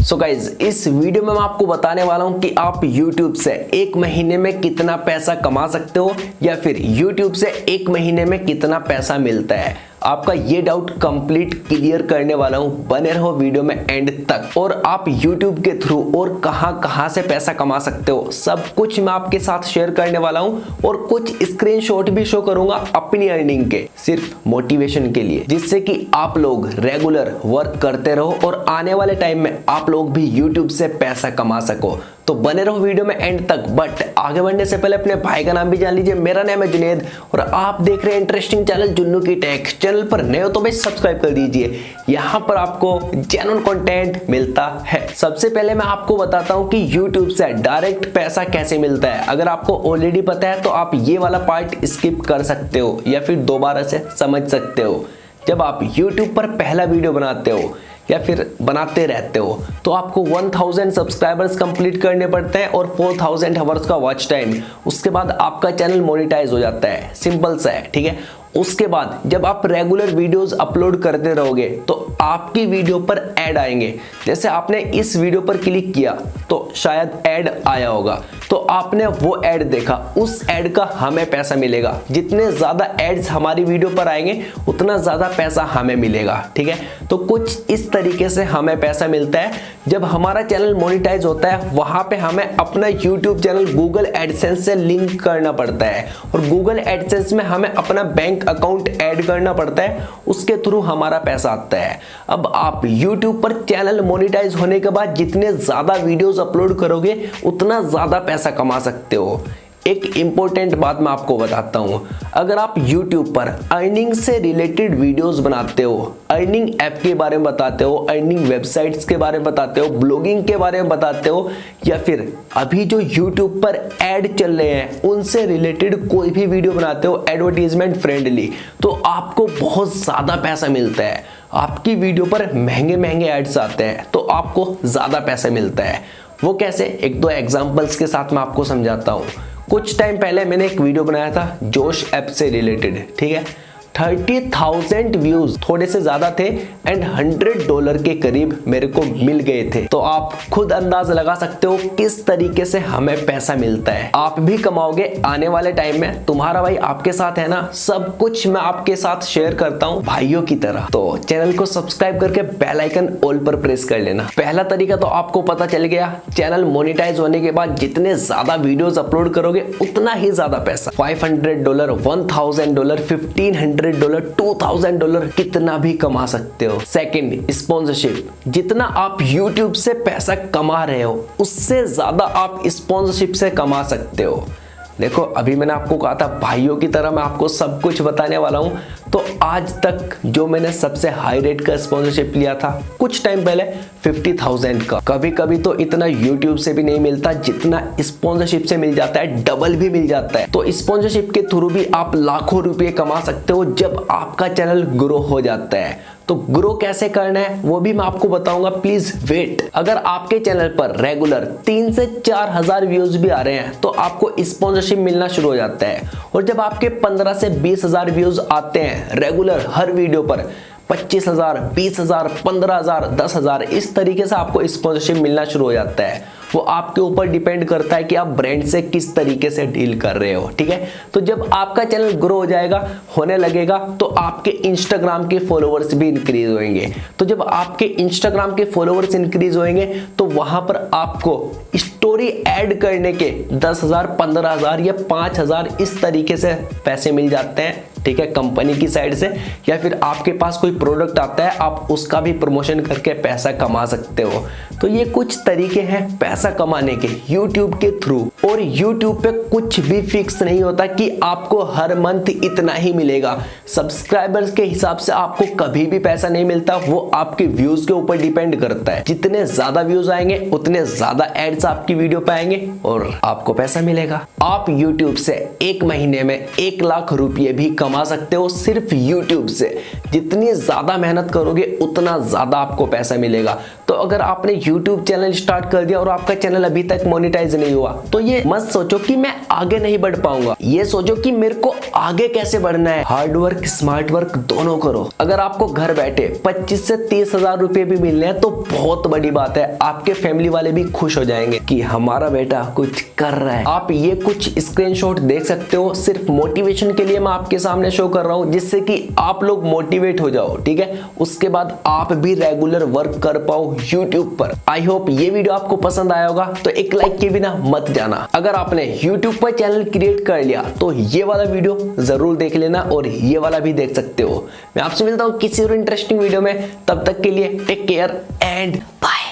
So guys, इस video में मैं आपको बताने वाला हूं कि आप YouTube से एक महीने में कितना पैसा कमा सकते हो या फिर YouTube से एक महीने में कितना पैसा मिलता है। आपका ये डाउट कंप्लीट क्लियर करने वाला हूं, बने रहो वीडियो में एंड तक। और आप YouTube के थ्रू और कहां से पैसा कमा सकते हो सब कुछ मैं आपके साथ शेयर करने वाला हूं और कुछ स्क्रीनशॉट भी शो करूंगा अपनी अर्निंग के, सिर्फ मोटिवेशन के लिए, जिससे कि आप लोग रेगुलर वर्क करते रहो और आने वाले टाइम में आप लोग भी YouTube से पैसा कमा सको। तो बने रहो वीडियो में एंड तक। बट आगे बढ़ने से पहले अपने भाई का नाम भी जान लीजिए। मेरा नाम है जुनैद और आप देख रहे हैं इंटरेस्टिंग चैनल जुन्नू की टेक। चैनल पर नए हो तो भाई सब्सक्राइब कर दीजिए, यहाँ पर आपको जेन्युइन कंटेंट मिलता है। सबसे पहले मैं आपको बताता हूँ कि YouTube से डायरेक्ट पैसा कैसे मिलता है। अगर आपको ऑलरेडी पता है तो आप ये वाला पार्ट स्किप कर सकते हो या फिर दोबारा से समझ सकते हो। जब आप YouTube पर पहला वीडियो बनाते हो या फिर बनाते रहते हो तो आपको 1000 सब्सक्राइबर्स कंप्लीट करने पड़ते हैं और 4000 आवर्स का वॉच टाइम। उसके बाद आपका चैनल मोनेटाइज हो जाता है, सिंपल सा है, ठीक है। उसके बाद जब आप रेगुलर वीडियोस अपलोड करते रहोगे तो आपकी वीडियो पर ऐड आएंगे। जैसे आपने इस वीडियो पर क्लिक किया तो शायद ऐड आया होगा, तो आपने वो ऐड देखा, उस ऐड का हमें पैसा मिलेगा। जितने ज्यादा एड्स हमारी वीडियो पर आएंगे उतना ज्यादा पैसा हमें मिलेगा, ठीक है। तो कुछ इस तरीके से हमें पैसा मिलता है। जब हमारा चैनल मोनेटाइज होता है वहां पे हमें अपना YouTube चैनल गूगल एडसेंस से लिंक करना पड़ता है और गूगल एडसेंस में हमें अपना बैंक अकाउंट ऐड करना पड़ता है, उसके थ्रू हमारा पैसा आता है। अब आप YouTube पर चैनल मोनेटाइज होने के बाद जितने ज्यादा वीडियोस अपलोड करोगे उतना ज्यादा पैसा कमा सकते हो। एक इंपॉर्टेंट बात मैं आपको बताता हूं, अगर आप YouTube पर अर्निंग से रिलेटेड वीडियोस बनाते हो, अर्निंग ऐप के बारे में बताते हो, अर्निंग वेबसाइट्स के बारे में बताते हो, ब्लॉगिंग के बारे में बताते हो, या फिर अभी जो YouTube पर ऐड चल रहे हैं उनसे रिलेटेड कोई भी वीडियो बनाते हो एडवर्टीजमेंट फ्रेंडली, तो आपको बहुत ज्यादा पैसा मिलता है। आपकी वीडियो पर महंगे एड्स आते हैं तो आपको ज्यादा पैसा मिलता है। वो कैसे, एक दो एग्जांपल्स के साथ मैं आपको समझाता हूँ। कुछ टाइम पहले मैंने एक वीडियो बनाया था जोश ऐप से रिलेटेड, ठीक है। 30,000 व्यूज, थोड़े से ज्यादा थे, एंड $100 के करीब मेरे को मिल गए थे। तो आप खुद अंदाज लगा सकते हो किस तरीके से हमें पैसा मिलता है। आप भी कमाओगे आने वाले टाइम में, तुम्हारा भाई आपके साथ है ना, सब कुछ मैं आपके साथ शेयर करता हूँ भाइयों की तरह। तो चैनल को सब्सक्राइब करके बेल आइकन ऑल पर प्रेस कर लेना। पहला तरीका तो आपको पता चल गया, चैनल मोनेटाइज होने के बाद जितने ज्यादा वीडियोस अपलोड करोगे उतना ही ज्यादा पैसा। $500, $1000, $1500, $2000 कितना भी कमा सकते हो। Second, sponsorship. जितना आप YouTube से पैसा कमा रहे हो उससे ज्यादा आप स्पॉन्सरशिप से कमा सकते हो। देखो, अभी मैंने आपको कहा था भाइयों की तरह मैं आपको सब कुछ बताने वाला हूं। तो आज तक जो मैंने सबसे हाई रेट का स्पॉन्सरशिप लिया था कुछ टाइम पहले 50,000 का। कभी कभी तो इतना YouTube से भी नहीं मिलता जितना स्पॉन्सरशिप से मिल जाता है, डबल भी मिल जाता है। तो स्पॉन्सरशिप के थ्रू भी आप लाखों रुपए कमा सकते हो जब आपका चैनल ग्रो हो जाता है। तो ग्रो कैसे करना है वो भी मैं आपको बताऊंगा, प्लीज वेट। अगर आपके चैनल पर रेगुलर 3 से 4 हजार व्यूज भी आ रहे हैं तो आपको स्पॉन्सरशिप मिलना शुरू हो जाता है। और जब आपके 15 से 20 हजार व्यूज आते हैं रेगुलर हर वीडियो पर, 25,000, 20,000, 15,000, 10,000, इस तरीके से आपको स्पॉन्सरशिप मिलना शुरू हो जाता है। वो आपके ऊपर डिपेंड करता है कि आप ब्रांड से किस तरीके से डील कर रहे हो, ठीक है। तो जब आपका चैनल ग्रो हो जाएगा, होने लगेगा, तो आपके इंस्टाग्राम के फॉलोअर्स भी इंक्रीज होंगे। तो जब आपके इंस्टाग्राम के फॉलोअर्स इंक्रीज होंगे तो वहां पर आपको स्टोरी ऐड करने के 10,000, 15,000 या 5,000 इस तरीके से पैसे मिल जाते हैं, ठीक है, कंपनी की साइड से। या फिर आपके पास कोई प्रोडक्ट आता है, आप उसका भी प्रमोशन करके पैसा कमा सकते हो। तो ये कुछ तरीके हैं पैसा कमाने के YouTube के थ्रू। और YouTube पे कुछ भी फिक्स नहीं होता कि आपको हर मंथ इतना ही मिलेगा। सब्सक्राइबर्स के हिसाब से आपको कभी भी पैसा नहीं मिलता, वो आपके व्यूज के ऊपर डिपेंड करता है। जितने ज्यादा व्यूज आएंगे उतने ज्यादा एड्स आपकी वीडियो पे आएंगे और आपको पैसा मिलेगा। आप YouTube से एक महीने में 1 लाख रुपये भी कमा सकते हो सिर्फ YouTube से। जितनी ज्यादा मेहनत करोगे उतना ज्यादा आपको पैसा मिलेगा। तो अगर आपने YouTube चैनल स्टार्ट कर दिया और आपका चैनल अभी तक मोनेटाइज नहीं हुआ, तो ये मत सोचो कि मैं आगे नहीं बढ़ पाऊंगा, ये सोचो कि मेरे को आगे कैसे बढ़ना है। हार्ड वर्क स्मार्ट वर्क दोनों करो। अगर आपको घर बैठे 25 से 30 हजार रुपए भी मिलने हैं तो बहुत बड़ी बात है, आपके फैमिली वाले भी खुश हो जाएंगे कि हमारा बेटा कुछ कर रहा है। आप ये कुछ स्क्रीनशॉट देख सकते हो, सिर्फ मोटिवेशन के लिए मैं आपके सामने शो कर रहा हूं, जिससे कि आप लोग मोटिवेट हो जाओ, ठीक है। उसके बाद आप भी रेगुलर वर्क कर पाओ YouTube पर। आई होप ये वीडियो आपको पसंद आया होगा, तो एक लाइक के बिना मत जाना। अगर आपने YouTube पर चैनल क्रिएट कर लिया तो ये वाला वीडियो जरूर देख लेना और ये वाला भी देख सकते हो। मैं आपसे मिलता हूं किसी और इंटरेस्टिंग वीडियो में, तब तक के लिए टेक केयर एंड बाय।